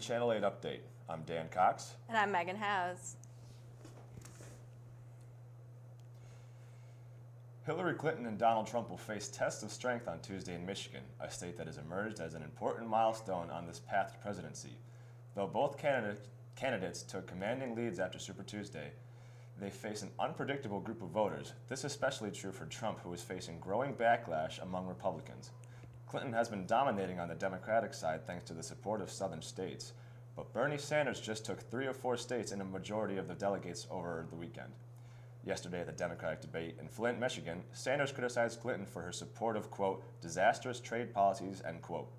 Channel 8 Update. I'm Dan Cox. And I'm Megan Howes. Hillary Clinton and Donald Trump will face tests of strength on Tuesday in Michigan, a state that has emerged as an important milestone on this path to presidency. Though both candidates took commanding leads after Super Tuesday, they face an unpredictable group of voters. This is especially true for Trump, who is facing growing backlash among Republicans. Clinton has been dominating on the Democratic side thanks to the support of southern states, but Bernie Sanders just took 3 of 4 states and a majority of the delegates over the weekend. Yesterday at the Democratic debate in Flint, Michigan, Sanders criticized Clinton for her support of, quote, disastrous trade policies, end quote.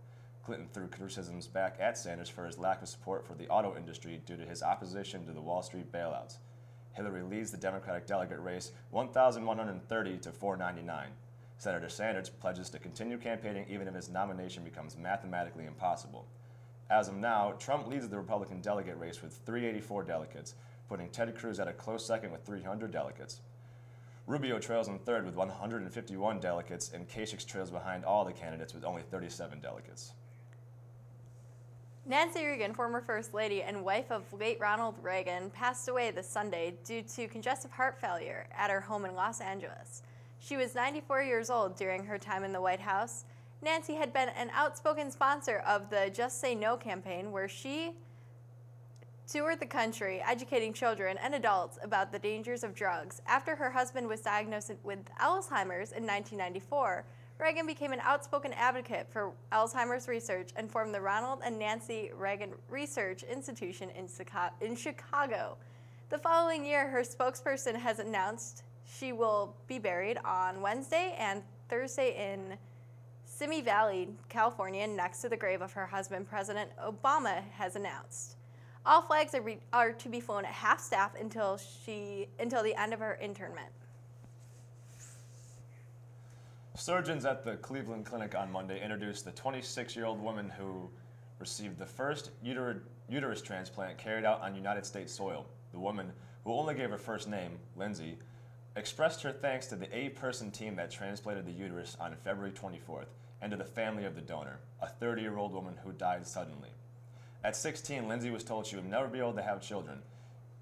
Clinton threw criticisms back at Sanders for his lack of support for the auto industry due to his opposition to the Wall Street bailouts. Hillary leads the Democratic delegate race 1,130 to 499. Senator Sanders pledges to continue campaigning even if his nomination becomes mathematically impossible. As of now, Trump leads the Republican delegate race with 384 delegates, putting Ted Cruz at a close second with 300 delegates. Rubio trails in third with 151 delegates, and Kasich trails behind all the candidates with only 37 delegates. Nancy Reagan, former First Lady and wife of late Ronald Reagan, passed away this Sunday due to congestive heart failure at her home in Los Angeles. She was 94 years old during her time in the White House. Nancy had been an outspoken sponsor of the Just Say No campaign, where she toured the country educating children and adults about the dangers of drugs. After her husband was diagnosed with Alzheimer's in 1994, Reagan became an outspoken advocate for Alzheimer's research and formed the Ronald and Nancy Reagan Research Institution in Chicago. The following year, her spokesperson has announced she will be buried on Wednesday and Thursday in Simi Valley, California, next to the grave of her husband, President Obama has announced. All flags are to be flown at half-staff until the end of her internment. Surgeons at the Cleveland Clinic on Monday introduced the 26-year-old woman who received the first uterus transplant carried out on United States soil. The woman, who only gave her first name, Lindsay, expressed her thanks to the 8-person team that transplanted the uterus on February 24th and to the family of the donor, a 30-year-old woman who died suddenly. At 16, Lindsay was told she would never be able to have children.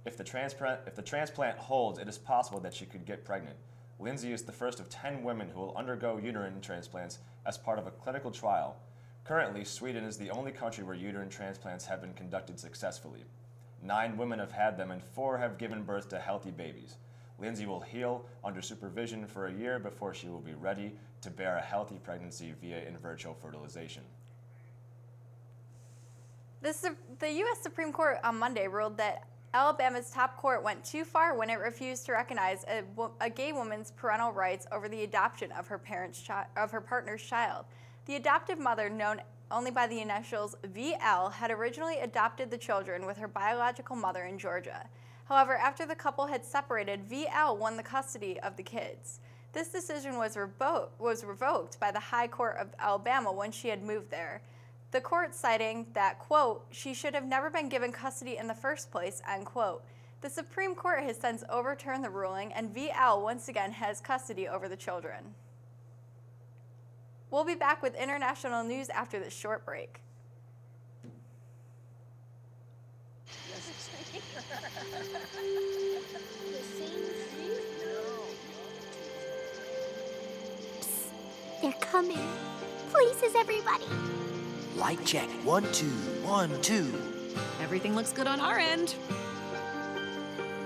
If the transplant holds, it is possible that she could get pregnant. Lindsay is the first of 10 women who will undergo uterine transplants as part of a clinical trial. Currently, Sweden is the only country where uterine transplants have been conducted successfully. 9 women have had them and 4 have given birth to healthy babies. Lindsay will heal under supervision for a year before she will be ready to bear a healthy pregnancy via in vitro fertilization. The U.S. Supreme Court on Monday ruled that Alabama's top court went too far when it refused to recognize a gay woman's parental rights over the adoption of her partner's child. The adoptive mother, known only by the initials VL, had originally adopted the children with her biological mother in Georgia. However, after the couple had separated, VL won the custody of the kids. This decision was revoked by the High Court of Alabama when she had moved there. The court citing that, quote, she should have never been given custody in the first place, end quote. The Supreme Court has since overturned the ruling, and VL once again has custody over the children. We'll be back with international news after this short break. Psst, they're coming. Places, everybody. Light check. 1, 2, 1, 2. Everything looks good on our end.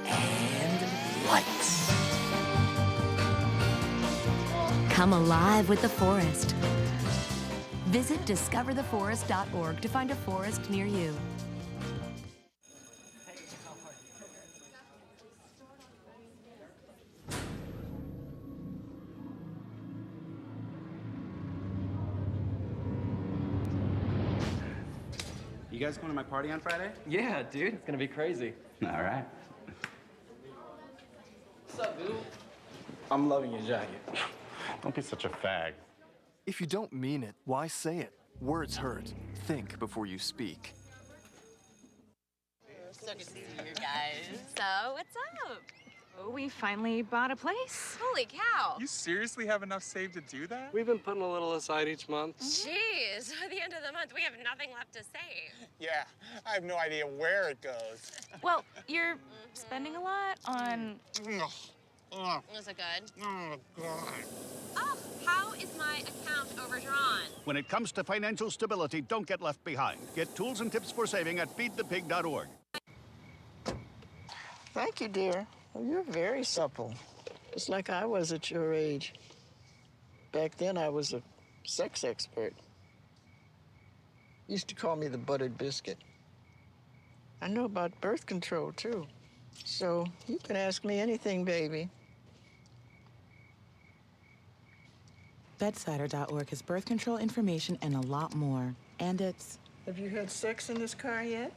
And lights. Come alive with the forest. Visit discovertheforest.org to find a forest near you. You guys going to my party on Friday? Yeah, dude, it's gonna be crazy. All right. What's up, dude? I'm loving your jacket. Don't be such a fag. If you don't mean it, why say it? Words hurt. Think before you speak. So good to see you guys. So, what's up? We finally bought a place. Holy cow! You seriously have enough saved to do that? We've been putting a little aside each month. Jeez, at the end of the month, we have nothing left to save. Yeah, I have no idea where it goes. Well, you're spending a lot on... Is it good? Oh, God. Oh, how is my account overdrawn? When it comes to financial stability, don't get left behind. Get tools and tips for saving at feedthepig.org. Thank you, dear. Oh, you're very supple. Just like I was at your age. Back then, I was a sex expert. Used to call me the buttered biscuit. I know about birth control, too. So you can ask me anything, baby. Bedsider.org has birth control information and a lot more. And it's... Have you had sex in this car yet?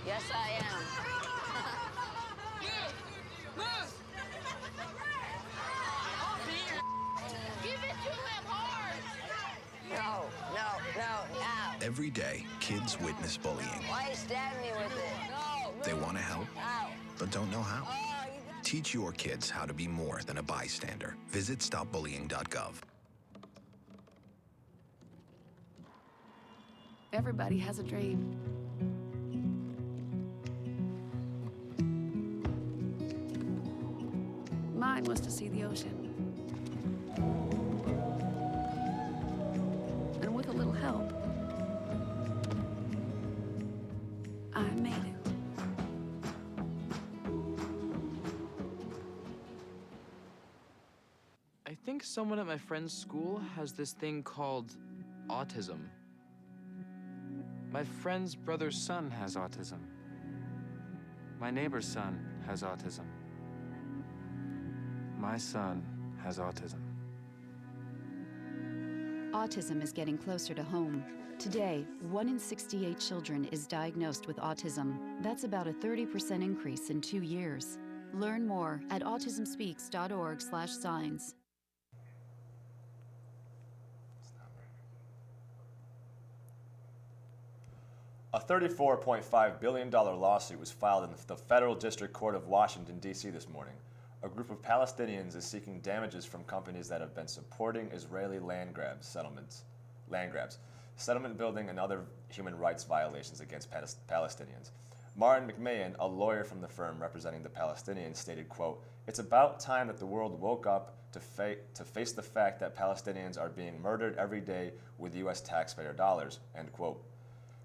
Yes, I am. Give it to him hard. No. Every day, kids witness bullying. Why you stabbing me with it? No. They want to help, Ow. but don't know how. Oh, Teach your kids how to be more than a bystander. Visit StopBullying.gov. Everybody has a dream. Mine was to see the ocean. And with a little help, I made it. I think someone at my friend's school has this thing called autism. My friend's brother's son has autism. My neighbor's son has autism. My son has autism. Autism is getting closer to home. Today, 1 in 68 children is diagnosed with autism. That's about a 30% increase in 2 years. Learn more at autismspeaks.org/signs. A $34.5 billion lawsuit was filed in the Federal District Court of Washington, D.C. this morning. A group of Palestinians is seeking damages from companies that have been supporting Israeli land grabs, settlement building, and other human rights violations against Palestinians. Martin McMahon, a lawyer from the firm representing the Palestinians, stated, quote, "It's about time that the world woke up to face the fact that Palestinians are being murdered every day with U.S. taxpayer dollars," end quote.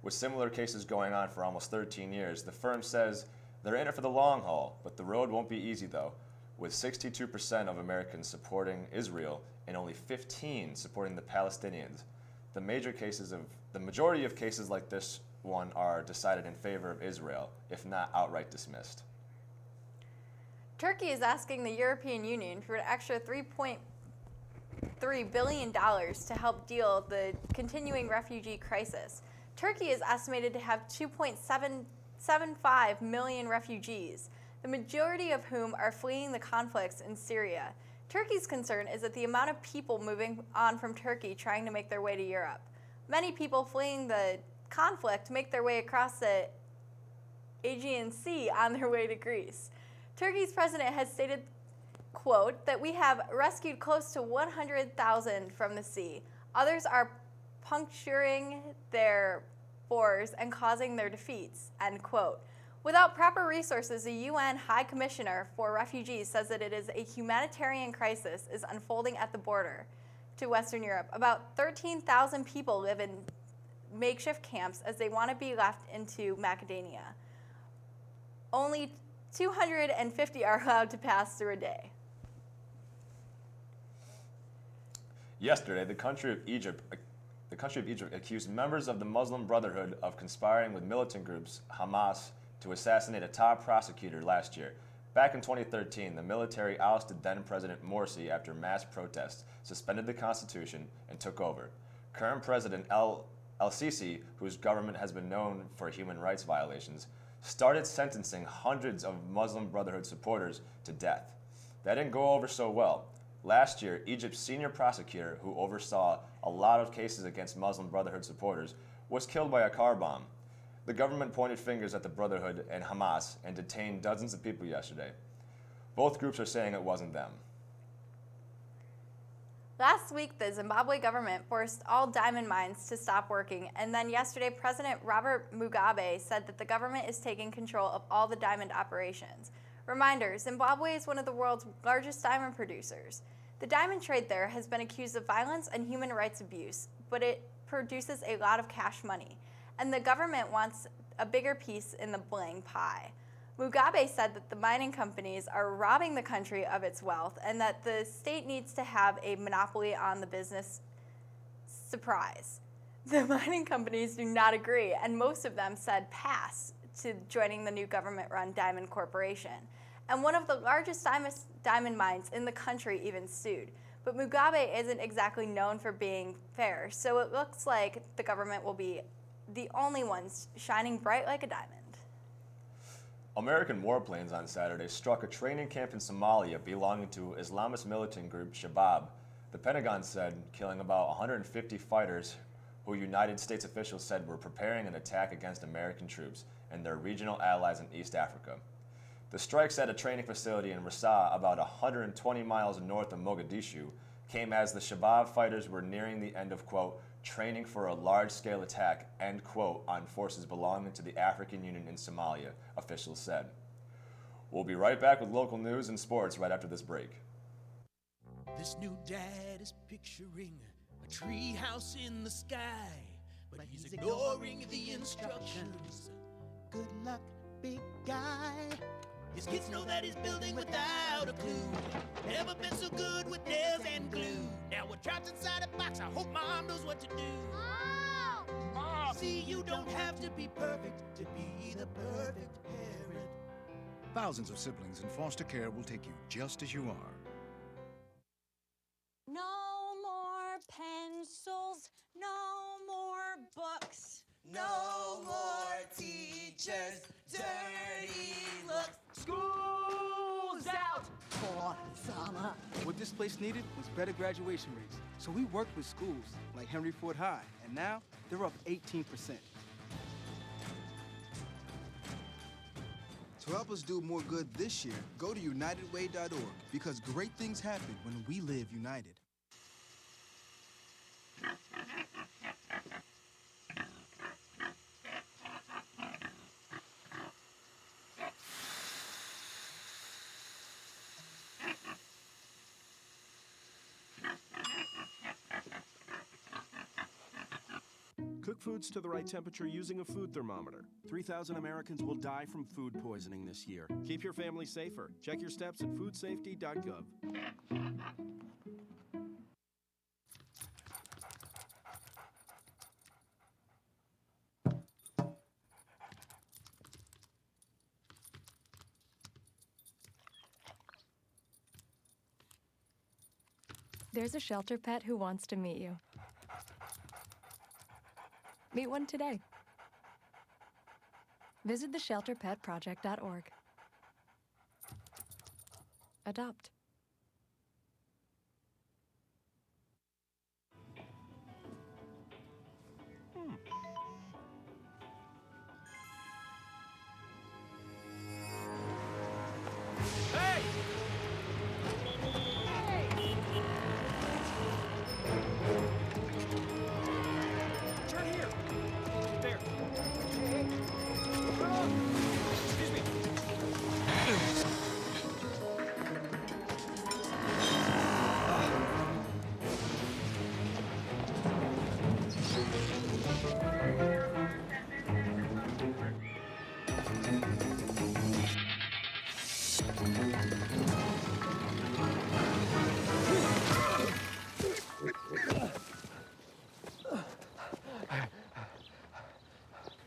With similar cases going on for almost 13 years, the firm says they're in it for the long haul, but the road won't be easy though, with 62% of Americans supporting Israel and only 15% supporting the Palestinians. The majority of cases like this one are decided in favor of Israel, if not outright dismissed. Turkey is asking the European Union for an extra $3.3 billion to help deal with the continuing refugee crisis. Turkey is estimated to have 2.75 million refugees, the majority of whom are fleeing the conflicts in Syria. Turkey's concern is that the amount of people moving on from Turkey trying to make their way to Europe. Many people fleeing the conflict make their way across the Aegean Sea on their way to Greece. Turkey's president has stated, quote, that we have rescued close to 100,000 from the sea. Others are puncturing their borders and causing their defeats, end quote. Without proper resources, the UN High Commissioner for Refugees says that it is a humanitarian crisis is unfolding at the border to Western Europe. About 13,000 people live in makeshift camps as they want to be left into Macedonia. Only 250 are allowed to pass through a day. Yesterday, the country of Egypt accused members of the Muslim Brotherhood of conspiring with militant groups Hamas to assassinate a top prosecutor last year. Back in 2013, the military ousted then-President Morsi after mass protests, suspended the Constitution, and took over. Current President El-Sisi, whose government has been known for human rights violations, started sentencing hundreds of Muslim Brotherhood supporters to death. That didn't go over so well. Last year, Egypt's senior prosecutor, who oversaw a lot of cases against Muslim Brotherhood supporters, was killed by a car bomb. The government pointed fingers at the Brotherhood and Hamas and detained dozens of people yesterday. Both groups are saying it wasn't them. Last week, the Zimbabwe government forced all diamond mines to stop working, and then yesterday, President Robert Mugabe said that the government is taking control of all the diamond operations. Reminder, Zimbabwe is one of the world's largest diamond producers. The diamond trade there has been accused of violence and human rights abuse, but it produces a lot of cash money, and the government wants a bigger piece in the bling pie. Mugabe said that the mining companies are robbing the country of its wealth and that the state needs to have a monopoly on the business. Surprise. The mining companies do not agree, and most of them said pass to joining the new government-run Diamond Corporation. And one of the largest diamond mines in the country even sued. But Mugabe isn't exactly known for being fair, so it looks like the government will be the only ones shining bright like a diamond. American warplanes on Saturday struck a training camp in Somalia belonging to Islamist militant group Shabab. The Pentagon said killing about 150 fighters who United States officials said were preparing an attack against American troops and their regional allies in East Africa. The strikes at a training facility in Rissa, about 120 miles north of Mogadishu, came as the Shabab fighters were nearing the end of, quote, training for a large-scale attack, end quote, on forces belonging to the African Union in Somalia, officials said. We'll be right back with local news and sports right after this break. This new dad is picturing a tree house in the sky, but he's ignoring the instructions. Good luck, big guy. His kids know that he's building without a clue. Never been so good with nails and glue. Now we're trapped inside a box. I hope mom knows what to do. Mom! See, you don't have to be perfect to be the perfect parent. Thousands of siblings in foster care will take you just as you are. No more pencils, no more books. No more teachers, dirty looks. School's out for summer. What this place needed was better graduation rates. So we worked with schools like Henry Ford High, and now they're up 18%. To help us do more good this year, go to UnitedWay.org, because great things happen when we live united. Cook foods to the right temperature using a food thermometer. 3,000 Americans will die from food poisoning this year. Keep your family safer. Check your steps at foodsafety.gov. There's a shelter pet who wants to meet you. Meet one today. Visit theshelterpetproject.org. Adopt. Hey! Turn here. There. Excuse me.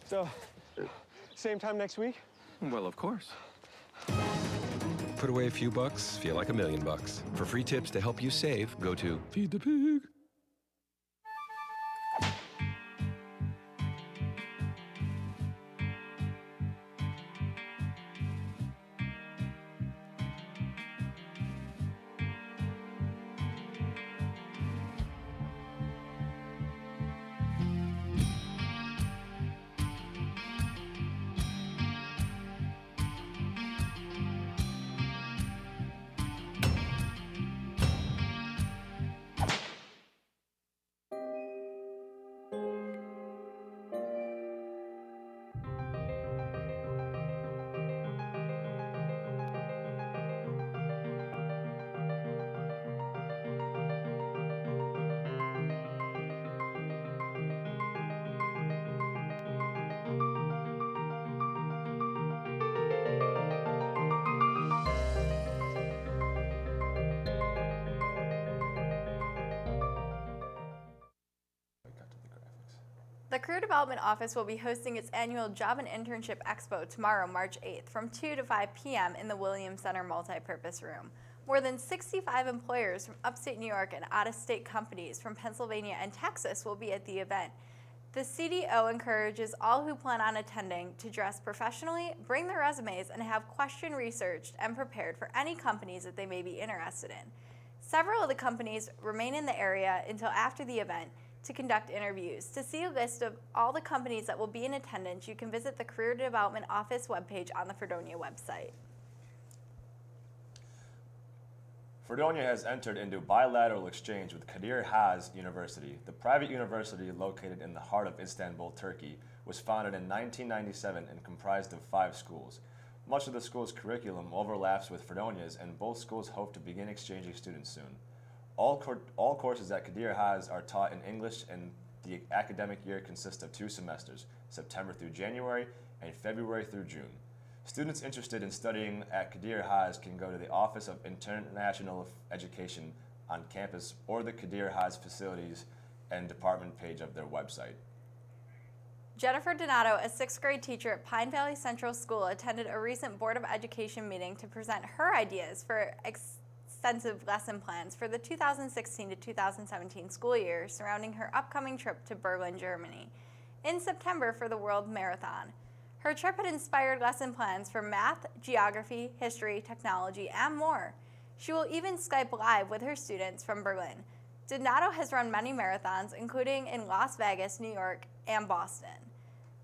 So, same time next week? Well, of course. put away a few bucks, feel like $1 million. For free tips to help you save, go to Feed the Pig. The Career Development Office will be hosting its annual Job and Internship Expo tomorrow, March 8th, from 2 to 5 p.m. in the Williams Center Multipurpose Room. More than 65 employers from upstate New York and out-of-state companies from Pennsylvania and Texas will be at the event. The CDO encourages all who plan on attending to dress professionally, bring their resumes, and have question researched and prepared for any companies that they may be interested in. Several of the companies remain in the area until after the event to conduct interviews. To see a list of all the companies that will be in attendance, you can visit the Career Development Office webpage on the Fredonia website. Fredonia has entered into bilateral exchange with Kadir Has University. The private university located in the heart of Istanbul, Turkey, was founded in 1997 and comprised of 5 schools. Much of the school's curriculum overlaps with Fredonia's, and both schools hope to begin exchanging students soon. All courses at Kadir Has are taught in English, and the academic year consists of 2 semesters, September through January and February through June. Students interested in studying at Kadir Has can go to the Office of International Education on campus or the Kadir Has facilities and department page of their website. Jennifer Donato, a 6th grade teacher at Pine Valley Central School, attended a recent Board of Education meeting to present her ideas for extensive lesson plans for the 2016 to 2017 school year surrounding her upcoming trip to Berlin, Germany, in September for the World Marathon. Her trip had inspired lesson plans for math, geography, history, technology, and more. She will even Skype live with her students from Berlin. Donato has run many marathons, including in Las Vegas, New York, and Boston,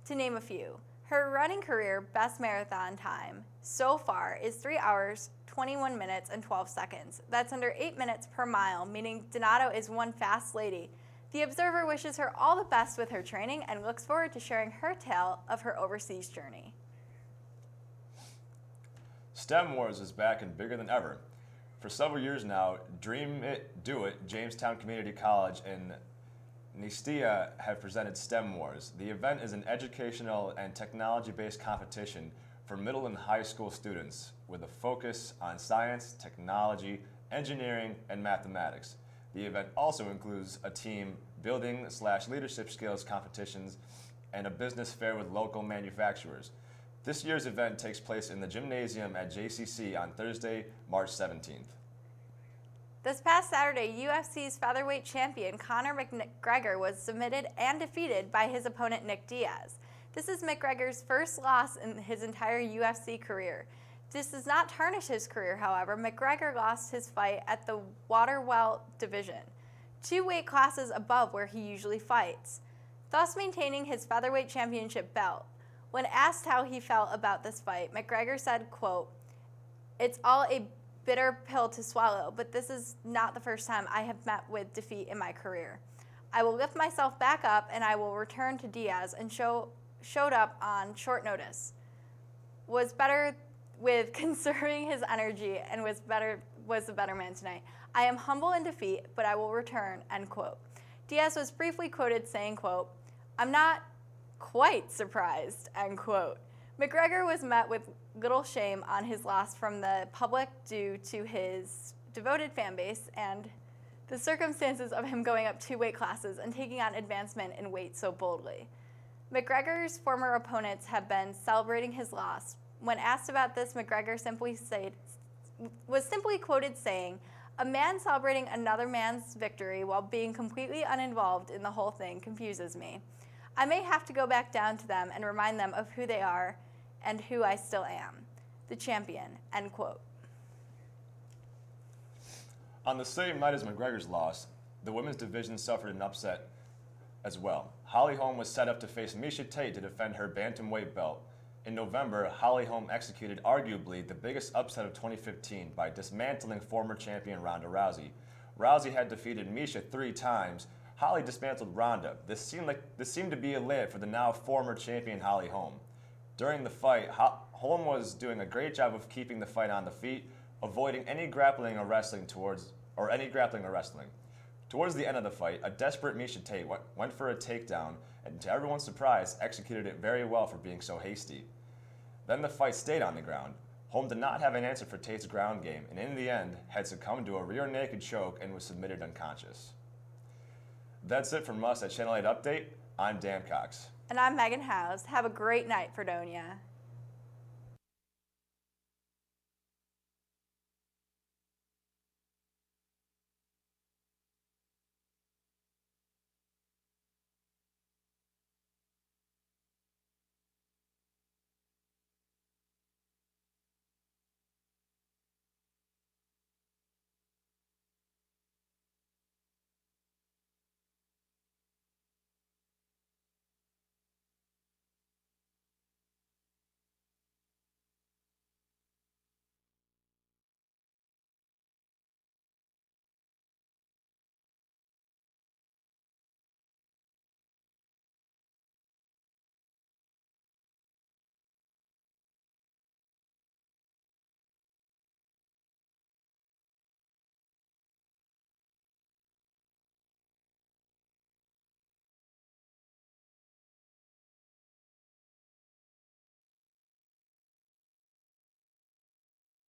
to name a few. Her running career best marathon time so far is 3 hours, 21 minutes, and 12 seconds. That's under 8 minutes per mile, meaning Donato is one fast lady. The Observer wishes her all the best with her training and looks forward to sharing her tale of her overseas journey. STEM Wars is back and bigger than ever. For several years now, Dream It, Do It, Jamestown Community College, and Nistia have presented STEM Wars. The event is an educational and technology-based competition for middle and high school students with a focus on science, technology, engineering, and mathematics. The event also includes a team building/leadership skills competitions and a business fair with local manufacturers. This year's event takes place in the gymnasium at JCC on Thursday, March 17th. This past Saturday, UFC's featherweight champion Conor McGregor was submitted and defeated by his opponent Nick Diaz. This is McGregor's first loss in his entire UFC career. This does not tarnish his career, however. McGregor lost his fight at the Waterwelt division, 2 weight classes above where he usually fights, thus maintaining his featherweight championship belt. When asked how he felt about this fight, McGregor said, quote, "It's all a bitter pill to swallow, but this is not the first time I have met with defeat in my career. I will lift myself back up and I will return to Diaz and showed up on short notice. Was better with conserving his energy and was the better man tonight. I am humble in defeat, but I will return," end quote. Diaz was briefly quoted saying, quote, "I'm not quite surprised," end quote. McGregor was met with little shame on his loss from the public due to his devoted fan base and the circumstances of him going up 2 weight classes and taking on advancement in weight so boldly. McGregor's former opponents have been celebrating his loss. When asked about this, McGregor simply was simply quoted saying, "A man celebrating another man's victory while being completely uninvolved in the whole thing confuses me. I may have to go back down to them and remind them of who they are and who I still am. The champion," end quote. On the same night as McGregor's loss, the women's division suffered an upset as well. Holly Holm was set up to face Miesha Tate to defend her bantamweight belt. In November, Holly Holm executed arguably the biggest upset of 2015 by dismantling former champion Ronda Rousey. Rousey had defeated Miesha 3 times. Holly dismantled Ronda. This seemed to be a layup for the now former champion Holly Holm. During the fight, Holm was doing a great job of keeping the fight on the feet, avoiding any grappling or wrestling Towards the end of the fight, a desperate Miesha Tate went for a takedown and, to everyone's surprise, executed it very well for being so hasty. Then the fight stayed on the ground. Holm did not have an answer for Tate's ground game and in the end had succumbed to a rear naked choke and was submitted unconscious. That's it from us at Channel 8 Update. I'm Dan Cox. And I'm Megan Howes. Have a great night, Fredonia.